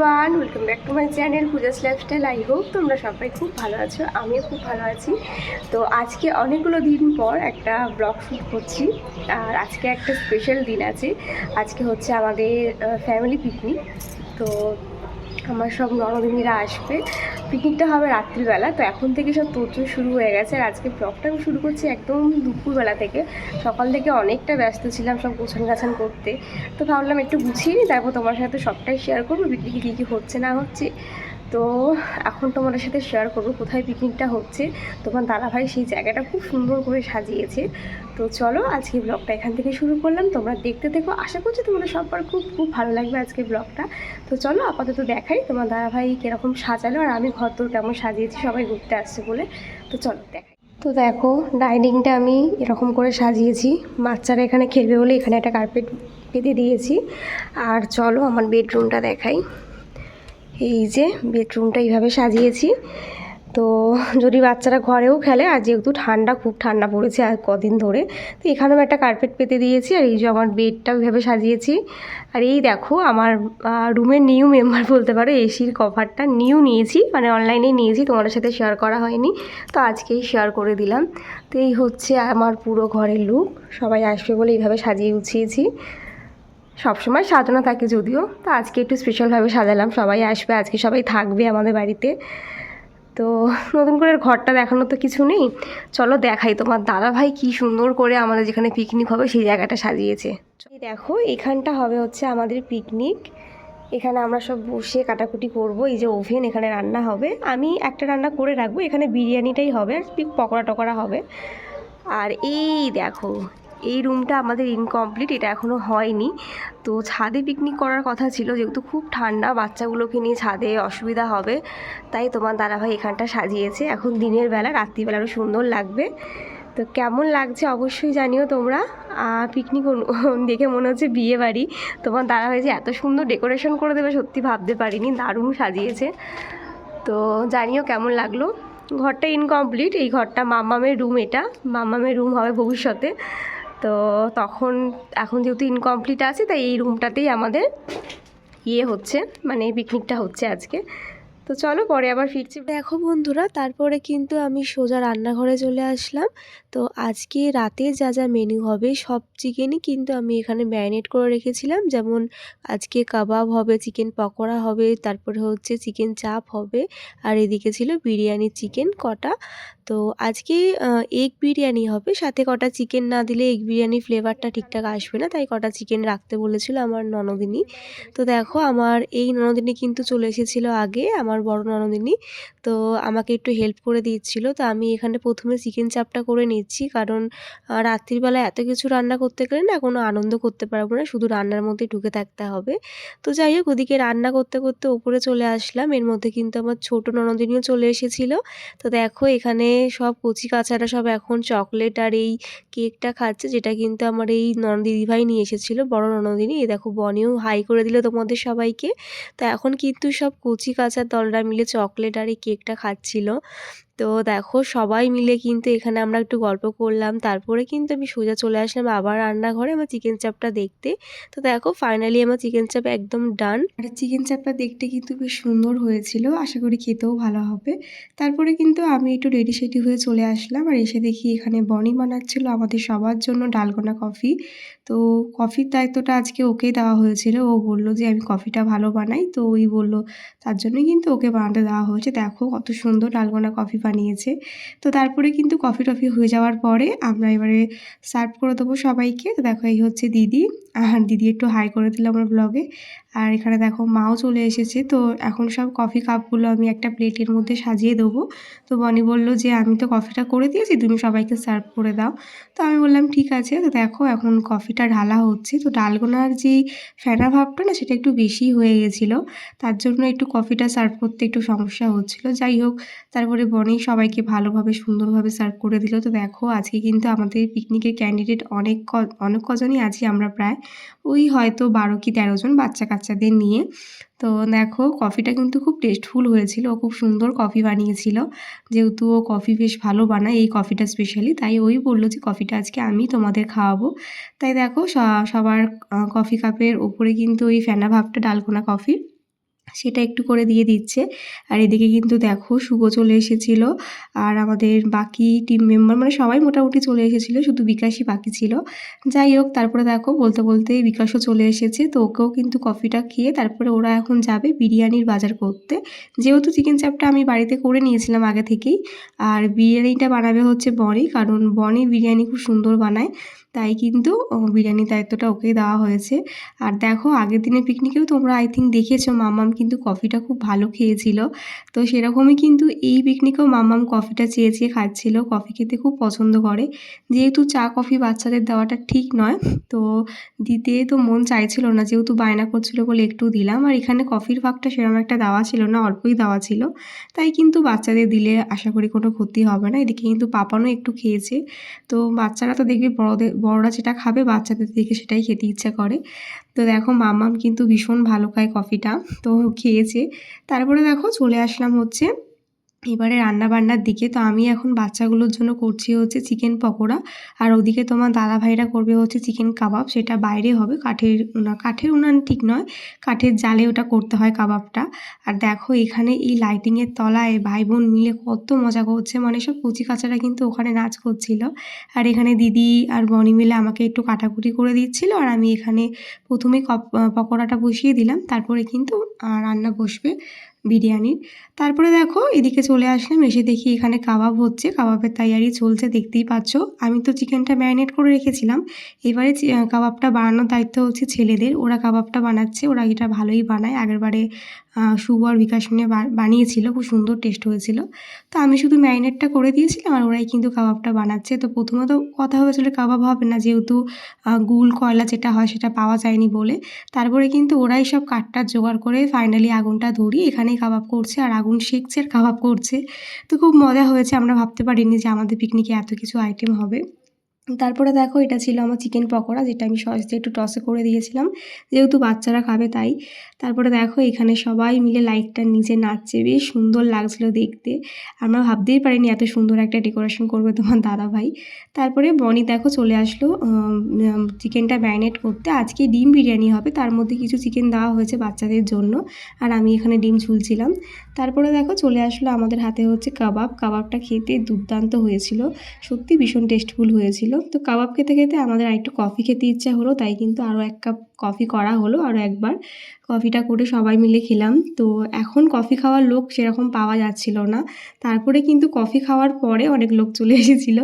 Everyone, welcome back to my channel Puja's lifestyle. I hope তোমরা সবাই খুব ভালো আছো, আমিও খুব ভালো আছি। তো আজকে অনেকগুলো দিন পর একটা ব্লগ শ্যুট করছি, আর আজকে একটা স্পেশাল দিন আছে। আজকে হচ্ছে আমাদের ফ্যামিলি পিকনিক। তো আমার সব ননদিনীরা আসবে। পিকনিকটা হবে রাত্রিবেলা, তো এখন থেকে সব তোড়জোড় শুরু হয়ে গেছে। আর আজকে ব্লগটা আমি শুরু করছি একদম দুপুরবেলা থেকে। সকাল থেকে অনেকটা ব্যস্ত ছিলাম সব গোছান গাছান করতে, তো ভাবলাম একটু গুছিয়ে নিই, তারপর তোমার সাথে সবটাই শেয়ার করবো, পিকনিকে কী কী হচ্ছে না হচ্ছে। তো এখন তোমাদের সাথে শেয়ার করবো কোথায় পিকনিকটা হচ্ছে। তোমার দাদাভাই সেই জায়গাটা খুব সুন্দর করে সাজিয়েছে। তো চলো আজকে ব্লগটা এখান থেকে শুরু করলাম, তোমরা দেখতে থেকো। আশা করছি তোমাদের সবার খুব খুব ভালো লাগবে আজকে ব্লগটা। তো চলো আপাতত দেখাই তোমার দাদাভাই কীরকম সাজালো, আর আমি ঘর তোর কেমন সাজিয়েছি, সবাই ঘুরতে আসছে বলে। তো চলো দেখাই। তো দেখো, ডাইনিংটা আমি এরকম করে সাজিয়েছি, বাচ্চারা এখানে খেলবে বলে এখানে একটা কার্পেট পেতে দিয়েছি। আর চলো আমার বেডরুমটা দেখাই। এই যে বেডরুমটা এইভাবে সাজিয়েছি। তো যদি বাচ্চারা ঘরেও খেলে, আর যেহেতু খুব ঠান্ডা পড়েছে আর কদিন ধরে, তো এখানেও একটা কার্পেট পেতে দিয়েছি। আর এই যে আমার বেডটা ওইভাবে সাজিয়েছি। আর এই দেখো আমার রুমের নিউ মেম্বার বলতে পারো, এসির কভারটা নিউ নিয়েছি, মানে অনলাইনেই নিয়েছি, তোমাদের সাথে শেয়ার করা হয়নি, তো আজকেই শেয়ার করে দিলাম। তো এই হচ্ছে আমার পুরো ঘরের লুক। সবাই আসবে বলে এইভাবে সাজিয়ে গুছিয়েছি। সবসময় সাজানো থাকে যদিও, তো আজকে একটু স্পেশালভাবে সাজালাম। সবাই আসবে আজকে, সবাই থাকবে আমাদের বাড়িতে। তো নতুন করে ঘরটা দেখানোর তো কিছু নেই, চলো দেখাই তোমার দাদাভাই কি সুন্দর করে আমাদের যেখানে পিকনিক হবে সেই জায়গাটা সাজিয়েছে। এই দেখো, এখানটা হবে হচ্ছে আমাদের পিকনিক। এখানে আমরা সব বসে কাটাকুটি করব। এই যে ওভেন, এখানে রান্না হবে। আমি একটা রান্না করে রাখবো, এখানে বিরিয়ানিটাই হবে, আর পকোড়া টকোড়া হবে। আর এই দেখো, এই রুমটা আমাদের ইনকমপ্লিট, এটা এখনও হয়নি। তো ছাদে পিকনিক করার কথা ছিল, যেহেতু খুব ঠান্ডা, বাচ্চাগুলোকে নিয়ে ছাদে অসুবিধা হবে, তাই তোমার দাদাভাই এখানটা সাজিয়েছে। এখন দিনের বেলা, রাত্রিবেলা আরও সুন্দর লাগবে। তো কেমন লাগছে অবশ্যই জানিও তোমরা। পিকনিক দেখে মনে হচ্ছে বিয়ে বাড়ি। তোমার দাদাভাই যে এত সুন্দর ডেকোরেশন করে দেবে সত্যি ভাবতে পারিনি, দারুণ সাজিয়েছে। তো জানিও কেমন লাগলো। ঘরটা ইনকমপ্লিট, এই ঘরটা মাম্মামের রুম, এটা মাম্মামের রুম হবে ভবিষ্যতে। তো এখন যেহেতু ইনকমপ্লিট আছে, তাই এই রুমটাতেই আমাদের হচ্ছে, মানে পিকনিকটা হচ্ছে আজকে। তো চলো পরে আবার ফিরছি। দেখো বন্ধুরা, তারপরে কিন্তু আমি সোজা রান্নাঘরে চলে আসলাম। তো আজকে রাতে যা যা মেনু হবে সব চিকেনই কিন্তু আমি এখানে ম্যারিনেট করে রেখেছিলাম। যেমন আজকে কাবাব হবে, চিকেন পকোড়া হবে, তারপরে হচ্ছে চিকেন চাপ হবে, আর এদিকে ছিল বিরিয়ানি চিকেন কটা। তো আজকে এগ বিরিয়ানি হবে, সাথে কটা চিকেন না দিলে এগ বিরিয়ানি ফ্লেভারটা ঠিকঠাক আসবে না, তাই কটা চিকেন রাখতে বলেছিল আমার ননদিনী। তো দেখো, আমার এই ননদিনী কিন্তু চলে এসেছিলো আগে, আমার বড় ননদিনী। তো আমাকে একটু হেল্প করে দিচ্ছিলো। তো আমি এখানে প্রথমে চিকেন চাপটা করে নিচ্ছি, কারণ রাত্রিবেলা এত কিছু রান্না করতে গেলে না কোনো আনন্দ করতে পারবো না, শুধু রান্নার মধ্যে ঢুকে থাকতে হবে। তো যাই হোক, ওদিকে রান্না করতে করতে ওপরে চলে আসলাম। এর মধ্যে কিন্তু আমার ছোটো ননদিনীও চলে এসেছিলো। তো দেখো, এখানে সব কচি কাচারা সব এখন চকলেট আর এই কেকটা খাচ্ছে, যেটা কিন্তু আমার এই দিদিভাই নিয়ে এসেছিলো, বড় ননদিনী। এই দেখো, বনিও হাই করে দিল তোমাদের সবাইকে। তো এখন কিন্তু সব কচি কাচার দলরা মিলে চকলেট আর এই কেকটা খাচ্ছিল। তো দেখো, সবাই মিলে কিন্তু এখানে আমরা একটু গল্প করলাম, তারপরে কিন্তু আমি সোজা চলে আসলাম আবার রান্নাঘরে আমার চিকেন চাপটা দেখতে। তো দেখো, ফাইনালি আমার চিকেন চাপ একদম ডান। আর চিকেন চাপটা দেখতে কিন্তু বেশ সুন্দর হয়েছিল, আশা করি খেতেও ভালো হবে। তারপরে কিন্তু আমি একটু রেডি সেডি হয়ে চলে আসলাম, আর এসে দেখি এখানে বনি বানাচ্ছিল আমাদের সবার জন্য ডালগোনা কফি। তো কফির দায়িত্বটা আজকে ওকেই দেওয়া হয়েছিল। ও বলল যে আমি কফিটা ভালো বানাই, তো ওই বলল, তার জন্যই কিন্তু ওকে বানাতে দেওয়া হয়েছে। দেখো কত সুন্দর ডালগোনা কফি বানিয়েছে। তো তারপরে কিন্তু কফি টফি হয়ে যাওয়ার পরে আমরা এবারে সার্ভ করে দেবো সবাইকে। তো দেখো, এই হচ্ছে দিদি, আর দিদি একটু হাই করে দিল আমার ব্লগে। আর এখানে দেখো মাও চলে এসেছে। তো এখন সব কফি কাপগুলো আমি একটা প্লেটের মধ্যে সাজিয়ে দেবো। তো বনি বলল যে আমি তো কফিটা করে দিয়েছি, তুমি সবাইকে সার্ভ করে দাও। তো আমি বললাম ঠিক আছে। তো দেখো, এখন কফিটা ঢালা হচ্ছে। তো ডালগোনার যেই ফেনা ভাবটা না, সেটা একটু বেশি হয়ে গেছিলো, তার জন্য একটু কফিটা সার্ভ করতে একটু সমস্যা হচ্ছিলো। যাই হোক, তারপরে বনি সবাইকে ভালোভাবে সুন্দরভাবে সার্ভ করে দিল। তো দেখো, আজকে কিন্তু আমাদের পিকনিকের ক্যান্ডিডেট অনেক কজনই আছি আমরা, প্রায় ওই হয়তো 12 কি 13 জন, বাচ্চা কাচ্চাদের নিয়ে। তো দেখো, কফিটা কিন্তু খুব টেস্টফুল হয়েছিল, ও খুব সুন্দর কফি বানিয়েছিল। যেহেতু ও কফি বেশ ভালো বানায়, এই কফিটা স্পেশালি, তাই ওই বললো যে কফিটা আজকে আমি তোমাদের খাওয়াবো। তাই দেখো, সবার কফি কাপের ওপরে কিন্তু ওই ফেনা ভাবটা ডালগোনা কফি। সেটা একটু করে দিয়ে দিচ্ছে। আর এদিকে কিন্তু দেখো শুভ চলে এসেছিল, আর আমাদের বাকি টিম মেম্বার মানে সবাই মোটামুটি চলে এসেছিলো, শুধু বিকাশই বাকি ছিল। যাই হোক, তারপরে দেখো বলতে বলতে বিকাশও চলে এসেছে, তো ওকেও কিন্তু কফিটা খেয়ে তারপরে ওরা এখন যাবে বিরিয়ানির বাজার করতে। যেহেতু চিকেন চাপটা আমি বাড়িতে করে নিয়েছিলাম আগে থেকেই, আর বিরিয়ানিটা বানাবে হচ্ছে বনি, কারণ বনি বিরিয়ানি খুব সুন্দর বানায়, তাই কিন্তু বিরিয়ানির দায়িত্বটা ওকেই দেওয়া হয়েছে। আর দেখো আগের দিনের পিকনিকেও তোমরা আই থিঙ্ক দেখেছো মাম্মাম কিন্তু কফিটা খুব ভালো খেয়েছিল, তো সেরকমই কিন্তু এই পিকনিকেও মাম্মাম কফিটা চেয়ে চেয়ে খাচ্ছিল, কফি খেতে খুব পছন্দ করে। যেহেতু চা কফি বাচ্চাদের দেওয়াটা ঠিক নয়, তো দিতে তো মন চাইছিল না, যেহেতু বায়না করছিল বলে একটু দিলাম। আর এখানে কফির ভাগটা সেরকম একটা দেওয়া ছিল না, অল্পই দেওয়া ছিল, তাই কিন্তু বাচ্চাদের দিলে আশা করি কোনো ক্ষতি হবে না। এদিকে কিন্তু পাপানও একটু খেয়েছে, তো বাচ্চারা তো দেখবে বড়রা যেটা খাবে বাচ্চাদের দেখে সেটাই খেতে ইচ্ছা করে। তো দেখো মাম্মাম কিন্তু ভীষণ ভালো খায় কফিটা, তো খেয়েছে। তারপরে দেখো চলে আসলাম হচ্ছে এবারে রান্নাবান্নার দিকে। তো আমি এখন বাচ্চাগুলোর জন্য করছি হচ্ছে চিকেন পকোড়া, আর ওদিকে তোমার দাদাভাইরা করবে হচ্ছে চিকেন কাবাব। সেটা বাইরে হবে, কাঠের উনান ঠিক নয়, কাঠের জালে ওটা করতে হয় কাবাবটা। আর দেখো এখানে এই লাইটিংয়ের তলায় ভাই বোন মিলে কত মজা করছে, মানে সব কচি কাচারা কিন্তু ওখানে নাচ করছিল। আর এখানে দিদি আর বনি মিলে আমাকে একটু কাটাকুটি করে দিচ্ছিল, আর আমি এখানে প্রথমেই পকোড়াটা বসিয়ে দিলাম, তারপরে কিন্তু রান্না বসবে বিরিয়ানির। তারপরে দেখো এদিকে চলে আসলাম, এসে দেখি এখানে কাবাব হচ্ছে, কাবাবের তৈয়ারি চলছে দেখতেই পাচ্ছ। আমি তো চিকেনটা ম্যারিনেট করে রেখেছিলাম, এবারে কাবাবটা বানানোর দায়িত্ব হচ্ছে ছেলেদের, ওরা কাবাবটা বানাচ্ছে, ওরা এটা ভালোই বানায়। আগেরবারে শুভ আর বিকাশ মিলে বানিয়েছিল, খুব সুন্দর টেস্ট হয়েছিল। তো আমি শুধু ম্যারিনেটটা করে দিয়েছিলাম, আর ওরাই কিন্তু কাবাবটা বানাচ্ছে। তো প্রথমে তো কথা হয়েছিল কাবাব হবে না, যেহেতু গুল কয়লা যেটা হয় সেটা পাওয়া যায়নি বলে। তারপরে কিন্তু ওরাই সব কাঠটার জোগাড় করে ফাইনালি আগুনটা ধরিয়ে এখানেই কাবাব করছে, আর আগুন সেঁকছে আর কাবাব করছে। তো খুব মজা হয়েছে, আমরা ভাবতে পারিনি যে আমাদের পিকনিকে এত কিছু আইটেম হবে। তারপরে দেখো এটা ছিল আমার চিকেন পকোড়া, যেটা আমি সস দিয়ে একটু টসে করে দিয়েছিলাম, যেহেতু বাচ্চারা খাবে তাই। তারপরে দেখো এখানে সবাই মিলে লাইটটার নিচে নাচছে, বেশ সুন্দর লাগছিল দেখতে। আমরা ভাবতেই পারিনি এত সুন্দর একটা ডেকোরেশন করবে তোমার দাদাভাই। তারপরে বনি দেখো চলে আসলো চিকেনটা ম্যারিনেট করতে। আজকে ডিম বিরিয়ানি হবে, তার মধ্যে কিছু চিকেন দেওয়া হয়েছে বাচ্চাদের জন্য, আর আমি এখানে ডিম ঝুলছিলাম। তারপরে দেখো চলে আসলো আমাদের হাতে হচ্ছে কাবাবটা খেতে দুর্দান্ত হয়েছিল, সত্যি ভীষণ টেস্টফুল হয়েছিল। তো কাবাব খেতে খেতে আমাদের আরেকটু কফি খেতে ইচ্ছা হলো, তাই কিন্তু আরও 1 কাপ কফি করা হলো, আরও একবার কফিটা করে সবাই মিলে খেলাম। তো এখন কফি খাওয়ার লোক সেরকম পাওয়া যাচ্ছিল না, তারপরে কিন্তু কফি খাওয়ার পরে অনেক লোক চলে এসেছিল।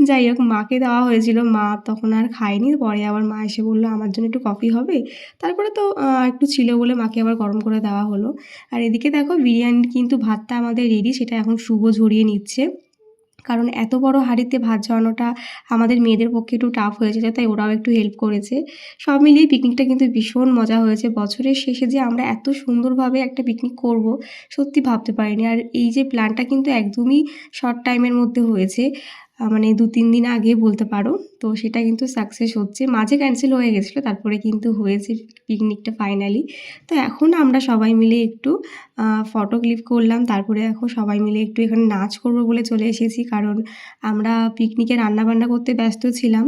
যাই হোক, মাকে দেওয়া হয়েছিল, মা তখন আর খায়নি, পরে আবার মা এসে বললো আমার জন্য একটু কফি হবে। তারপরে তো একটু ছিল বলে মাকে আবার গরম করে দেওয়া হলো। আর এদিকে দেখো বিরিয়ানির কিন্তু ভাতটা আমাদের রেডি, সেটা এখন শুভ ঝরিয়ে নিচ্ছে, কারণ এত বড় হাঁড়িতে ভাত ঝরানোটা আমাদের মেয়েদের পক্ষে একটু টাফ হয়েছে, তাই ওরাও একটু হেল্প করেছে। সব মিলিয়ে পিকনিকটা কিন্তু ভীষণ মজা হয়েছে। বছরের শেষে যে আমরা এত সুন্দরভাবে একটা পিকনিক করব সত্যি ভাবতে পারিনি। আর এই যে প্ল্যানটা কিন্তু একদমই শর্ট টাইমের মধ্যে হয়েছে, মানে 2-3 দিন আগে বলতে পারো। তো সেটা কিন্তু সাকসেস হচ্ছে, মাঝে ক্যান্সেল হয়ে গেছিলো, তারপরে কিন্তু হয়েছে পিকনিকটা ফাইনালি। তো এখন আমরা সবাই মিলে একটু ফটো ক্লিক করলাম, তারপরে এখন সবাই মিলে একটু এখানে নাচ করবো বলে চলে এসেছি, কারণ আমরা পিকনিকে রান্নাবান্না করতে ব্যস্ত ছিলাম,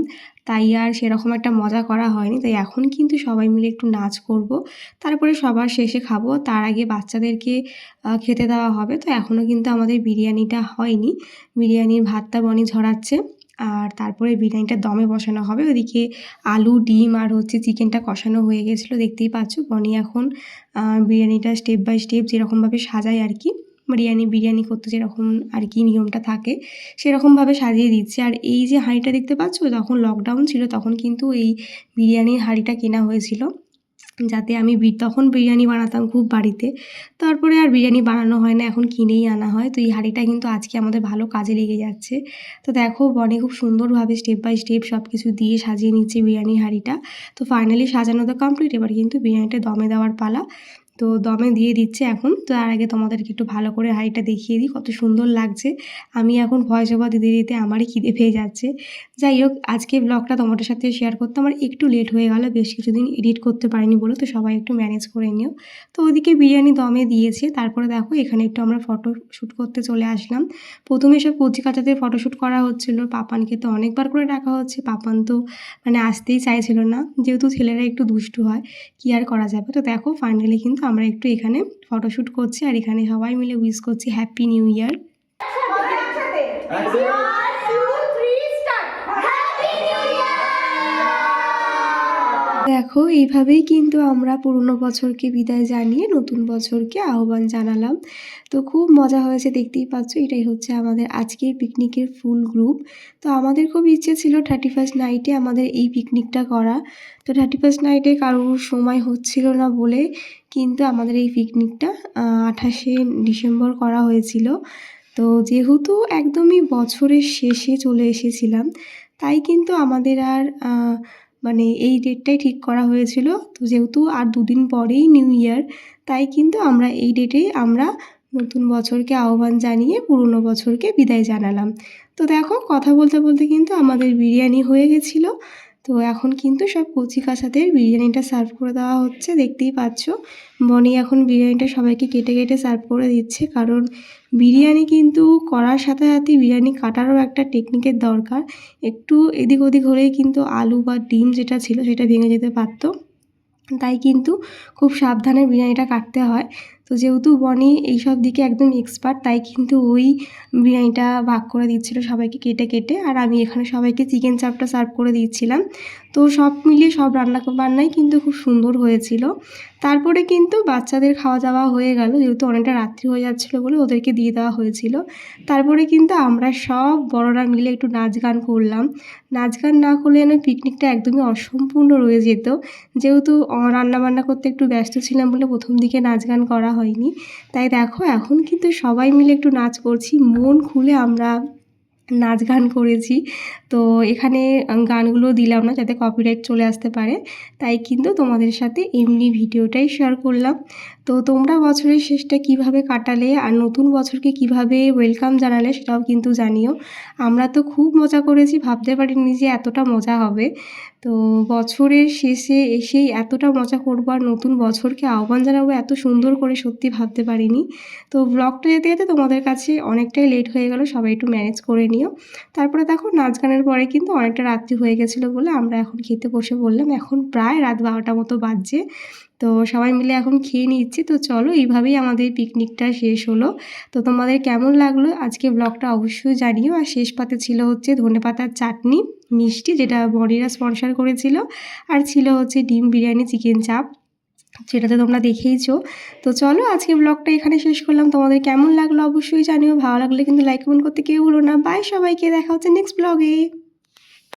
তাই আর সেরকম একটা মজা করা হয়নি। তাই এখন কিন্তু সবাই মিলে একটু নাচ করব, তারপরে সবার শেষে খাবো, তার আগে বাচ্চাদেরকে খেতে দেওয়া হবে। তো এখনও কিন্তু আমাদের বিরিয়ানিটা হয়নি, বিরিয়ানির ভাতটা বনি ঝরাচ্ছে, আর তারপরে বিরিয়ানিটা দমে বসানো হবে। ওদিকে আলু ডিম আর হচ্ছে চিকেনটা কষানো হয়ে গেছিলো, দেখতেই পাচ্ছ। বনি এখন বিরিয়ানিটা স্টেপ বাই স্টেপ যেরকমভাবে সাজায় আর কি, বিরিয়ানি করতে যেরকম আর কি নিয়মটা থাকে সেরকমভাবে সাজিয়ে দিচ্ছে। আর এই যে হাঁড়িটা দেখতে পাচ্ছ, যখন লকডাউন ছিল তখন কিন্তু এই বিরিয়ানির হাঁড়িটা কেনা হয়েছিল, যাতে আমি তখন বিরিয়ানি বানাতাম খুব বাড়িতে, তারপরে আর বিরিয়ানি বানানো হয় না, এখন কিনেই আনা হয়। তো এই হাঁড়িটা কিন্তু আজকে আমাদের ভালো কাজে লেগে যাচ্ছে। তো দেখো বনি খুব সুন্দরভাবে স্টেপ বাই স্টেপ সব কিছু দিয়ে সাজিয়ে নিচ্ছে বিরিয়ানির হাঁড়িটা। তো ফাইনালি সাজানো তো কমপ্লিট, এবার কিন্তু বিরিয়ানিটা দমে দেওয়ার পালা। তো দমে দিয়ে দিচ্ছে এখন। তো তার আগে তোমাদেরকে একটু ভালো করে হাঁড়িটা দেখিয়ে দিই, কত সুন্দর লাগছে। আমি এখন ভয়েস ওভার দিতে দিতে আমারই খিদে পেয়ে যাচ্ছে। যাই হোক, আজকে ব্লগটা তোমাদের সাথে শেয়ার করতে আমার একটু লেট হয়ে গেল, বেশ কিছুদিন এডিট করতে পারিনি বলে, তো সবাই একটু ম্যানেজ করে নিও। তো ওদিকে বিরিয়ানি দমে দিয়েছে, তারপরে দেখো এখানে একটু আমরা ফটো শ্যুট করতে চলে আসলাম। প্রথমে সব কচি কাচাতে ফটোশ্যুট করা হচ্ছিল, পাপানকে তো অনেকবার করে ডাকা হচ্ছে, পাপান তো মানে আসতেই চাইছিল না, যেহেতু ছেলেরা একটু দুষ্টু হয়, কি আর করা যাবে। তো দেখো ফাইনালি কিন্তু আমরা একটু এখানে ফটোশ্যুট করছি আর এখানে সবাই মিলে উইশ করছি হ্যাপি নিউ ইয়ার। দেখো এইভাবেই কিন্তু আমরা পুরনো বছরকে বিদায় জানিয়ে নতুন বছরকে আহ্বান জানালাম। তো খুব মজা হয়েছে, দেখতেই পাচ্ছ এটাই হচ্ছে আমাদের আজকের পিকনিকের ফুল গ্রুপ। তো আমাদের খুব ইচ্ছে ছিল 31st নাইটে আমাদের এই পিকনিকটা করা। তো 31st নাইটে কারোর সময় হচ্ছিল না বলে কিন্তু আমাদের এই পিকনিকটা 28শে ডিসেম্বর করা হয়েছিল। তো যেহেতু একদমই বছরের শেষে চলে এসেছিলাম তাই কিন্তু আমাদের আর মানে এই ডেটটাই ঠিক করা হয়েছিল। তো যেহেতু আর দুদিন পরেই নিউ ইয়ার তাই কিন্তু আমরা এই ডেটেই আমরা নতুন বছরকে আহ্বান জানিয়ে পুরনো বছরকে বিদায় জানালাম। তো দেখো কথা বলতে বলতে কিন্তু আমাদের বিরিয়ানি হয়ে গেছিলো। তো এখন কিন্তু সব কচিকাঁচাদের বিরিয়ানিটা সার্ভ করে দেওয়া হচ্ছে, দেখতেই পাচ্ছ। বনি এখন বিরিয়ানিটা সবাইকে কেটে কেটে সার্ভ করে দিচ্ছে, কারণ বিরিয়ানি কিন্তু করার সাথে সাথে বিরিয়ানি কাটারও একটা টেকনিকের দরকার। একটু এদিক ওদিক হলেই কিন্তু আলু বা ডিম যেটা ছিল সেটা ভেঙে যেতে পারতো, তাই কিন্তু খুব সাবধানে বিরিয়ানিটা কাটতে হয়। তো যেহেতু বনি এইসব দিকে একদম এক্সপার্ট তাই কিন্তু ওই বিরিয়ানিটা ভাগ করে দিচ্ছিল সবাইকে কেটে কেটে, আর আমি এখানে সবাইকে চিকেন চাপটা সার্ভ করে দিচ্ছিলাম। তো সব মিলিয়ে সব বান্নাই কিন্তু খুব সুন্দর হয়েছিল। তারপরে কিন্তু বাচ্চাদের খাওয়া দাওয়া হয়ে গেল, যেহেতু অনেকটা রাত্রি হয়ে যাচ্ছিলো বলে ওদেরকে দিয়ে দেওয়া হয়েছিল। তারপরে কিন্তু আমরা সব বড়রা মিলে একটু নাচ গান করলাম। নাচ গান না করলে যেন পিকনিকটা একদমই অসম্পূর্ণ রয়ে যেত। যেহেতু রান্নাবান্না করতে একটু ব্যস্ত ছিলাম বলে প্রথম দিকে নাচ গান করা হয়নি। তাই দেখো এখন কিন্তু সবাই মিলে একটু নাচ করছি, মন খুলে আমরা নাচ গান করেছি। তো এখানে গানগুলো দিলাম না যাতে কপিরাইট চলে আসতে পারে, তাই কিন্তু তোমাদের সাথে এমনি ভিডিওটাই শেয়ার করলাম। তো তোমরা বছরের শেষটা কিভাবে কাটালে আর নতুন বছরকে কিভাবে ওয়েলকাম জানালে সেটাও কিন্তু জানিও। আমরা তো খুব মজা করেছি, ভাবতে পারিনি যে এতটা মজা হবে। তো বছরের শেষে এসেই এতটা মজা করবো আর নতুন বছরকে আহ্বান জানাবো এত সুন্দর করে, সত্যি ভাবতে পারিনি। তো ব্লগটা যেতে যেতে তোমাদের কাছে অনেকটাই লেট হয়ে গেল, সবাই একটু ম্যানেজ করে নিও। তারপরে দেখো নাচ গানের পরে কিন্তু অনেকটা রাত্রি হয়ে গেছিলো বলে আমরা এখন খেতে বসে বললাম। এখন প্রায় রাত 12টা মতো বাজছে। তো সবাই মিলে এখন খেয়ে নিচ্ছি। তো চলো এইভাবেই আমাদের পিকনিকটা শেষ হলো। তো তোমাদের কেমন লাগলো আজকে ব্লগটা অবশ্যই জানিও। আর শেষ পাতে ছিল হচ্ছে ধনেপাতার চাটনি, মিষ্টি যেটা বনিরা স্পন্সর করেছিল, আর ছিল হচ্ছে ডিম বিরিয়ানি, চিকেন চাপ, সেটাতে তোমরা দেখেইছো। তো চলো আজকে ব্লগটা এখানে শেষ করলাম। তোমাদের কেমন লাগলো অবশ্যই জানিও, ভালো লাগলে কিন্তু লাইক কমেন্ট করতে কেউ ভুলো না। বাই সবাইকে, দেখা হচ্ছে নেক্সট ব্লগে।